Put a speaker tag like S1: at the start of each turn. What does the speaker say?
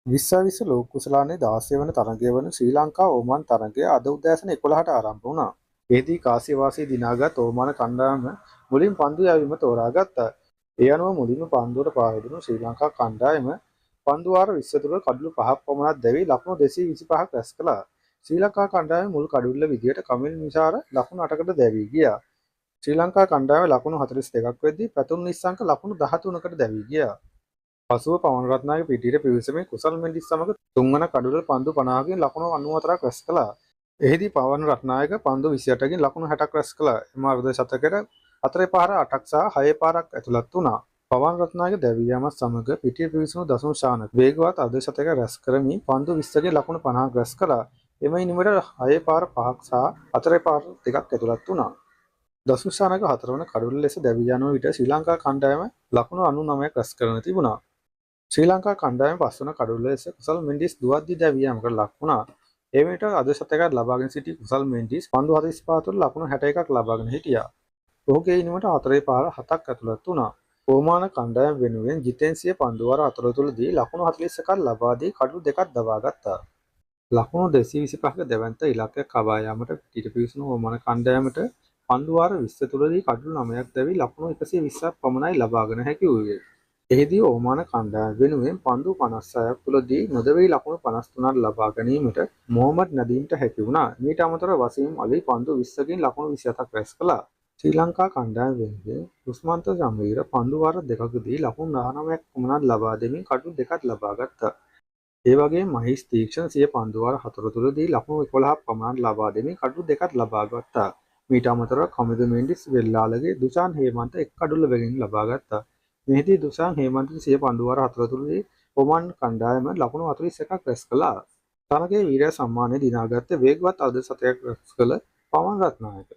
S1: විශ්ව ලෝක කුසලානේ 16 වන තරගය වන ශ්‍රී ලංකා ඕමාන් තරගය අද උදෑසන 11ට ආරම්භ වුණා. එෙහිදී කාසියවාසී දිනාගත් ඕමාන කණ්ඩායම මුලින් පන්දු යැවීම තෝරාගත්තා. ඒ අනුව මුලින්ම පන්දුවට පාරදුණු ශ්‍රී ලංකා කණ්ඩායම පන්දු වාර 20 තුළ කඩලු 5ක් පමණක් දැවී ලකුණු 225ක් රැස් කළා. ශ්‍රී ලංකා කණ්ඩායම මුල් කඩුල්ල විදියට කමිල් මිසාර ලකුණු 8කට දැවී ගියා. ශ්‍රී ලංකා කණ්ඩායම ලකුණු 42ක් වෙද්දී පැතුම් නිස්සංක ලකුණු 13කට දැවී ගියා. පසුව පවන් රත්නායක පිටියට පිවිසෙමින් කුසල් මෙන්ඩිස් සමග තුන්වන කඩුවල පන්දු 50කින් ලකුණු 94ක් රැස් කළා. එහිදී පවන් රත්නායක පන්දු 28කින් ලකුණු 60ක් රැස් කළා. එම අර්ධ ශතකයට 4 පාර 8ක් සහ 6 පාරක් ඇතුළත් වුණා. පවන් රත්නායක දැවී යාමත් සමග පිටිය පිවිසුණු දසුන් ශානක වේගවත් අර්ධ ශතකයක් රැස් කරමින් පන්දු 20කින් ලකුණු 50ක් රැස් කළා. එම ඉනිමට 6 පාර 5ක් සහ 4 පාර 2ක් ඇතුළත් වුණා. දසුන් ශානක 4 වන කඩුවල ලෙස දැවී යන විට ශ්‍රී ලංකා කණ්ඩායම ලකුණු 99ක් රැස් කරන තිබුණා. ශ්‍රී ලංකා කණ්ඩායම පස්වන කඩුල්ල ලෙස කුසල් මෙන්ඩිස් දුවද්දී දැවී යාමකට ලක් වුණා. ඒ විට අද ශතකයක් ලබාගෙන සිටි කුසල් මෙන්ඩිස් පන්දු 45 තුළ ලකුණු 61ක් ලබාගෙන හිටියා. ඔහුගේ ඉනිමට 4 පාර 7ක් ඇතුළත් වුණා. ඕමාන කණ්ඩායම වෙනුවෙන් ජිතෙන්සිය පන්දු වාර 4 තුළදී ලකුණු 41ක් ලබා දී කඩලු දෙකක් දබා ගත්තා. ලකුණු 225ක දැවැන්ත ඉලක්කයක් කබා යාමට පිටිට පිවිසුණු ඕමාන කණ්ඩායමට පන්දු වාර 20 තුළදී කඩලු 9ක් දැවී ලකුණු 120ක් පමණයි ලබාගෙන හැකි වූයේ. එහිදී ඕමාන කණ්ඩායම වෙනුවෙන් පන්දු 56ක් තුළදී නොදැවී ලකුණු 53ක් ලබා ගැනීමට මොහොමඩ් නදීම්ට හැකි වුණා. මීට අමතරව වසීම් අලි පන්දු 20කින් ලකුණු 27ක් රැස් කළා. ශ්‍රී ලංකා කණ්ඩායම වෙනුවෙන් දුස්මන්ත ජම්වීර පන්දු වාර දෙකකදී ලකුණු 19ක් පමණක් ලබා දෙමින් කඩලු දෙකක් ලබා ගත්තා. ඒ වගේම මහේෂ් තීක්ෂණ සිය පන්දු වාර 4 තුළදී ලකුණු 11ක් පමණක් ලබා දෙමින් කඩලු දෙකක් ලබා ගත්තා. මීට අමතරව කමිදු මෙන්ඩිස් වෙල්ලාලගේ දුෂාන් හේමන්ත එක් කඩුල්ල වෙනින් ලබා ගත්තා. මෙහිදී දුෂාන් හේමන්ත සිය පන්දු වාර 4 තුළදී ඔමාන් කණ්ඩායම ලකුණු 41ක් රැස් කළා. තරගයේ වීරයා සම්මානය දිනාගත්තේ වේගවත් අර්ධ ශතකයක් රැස් කළ පවන් රත්නායක.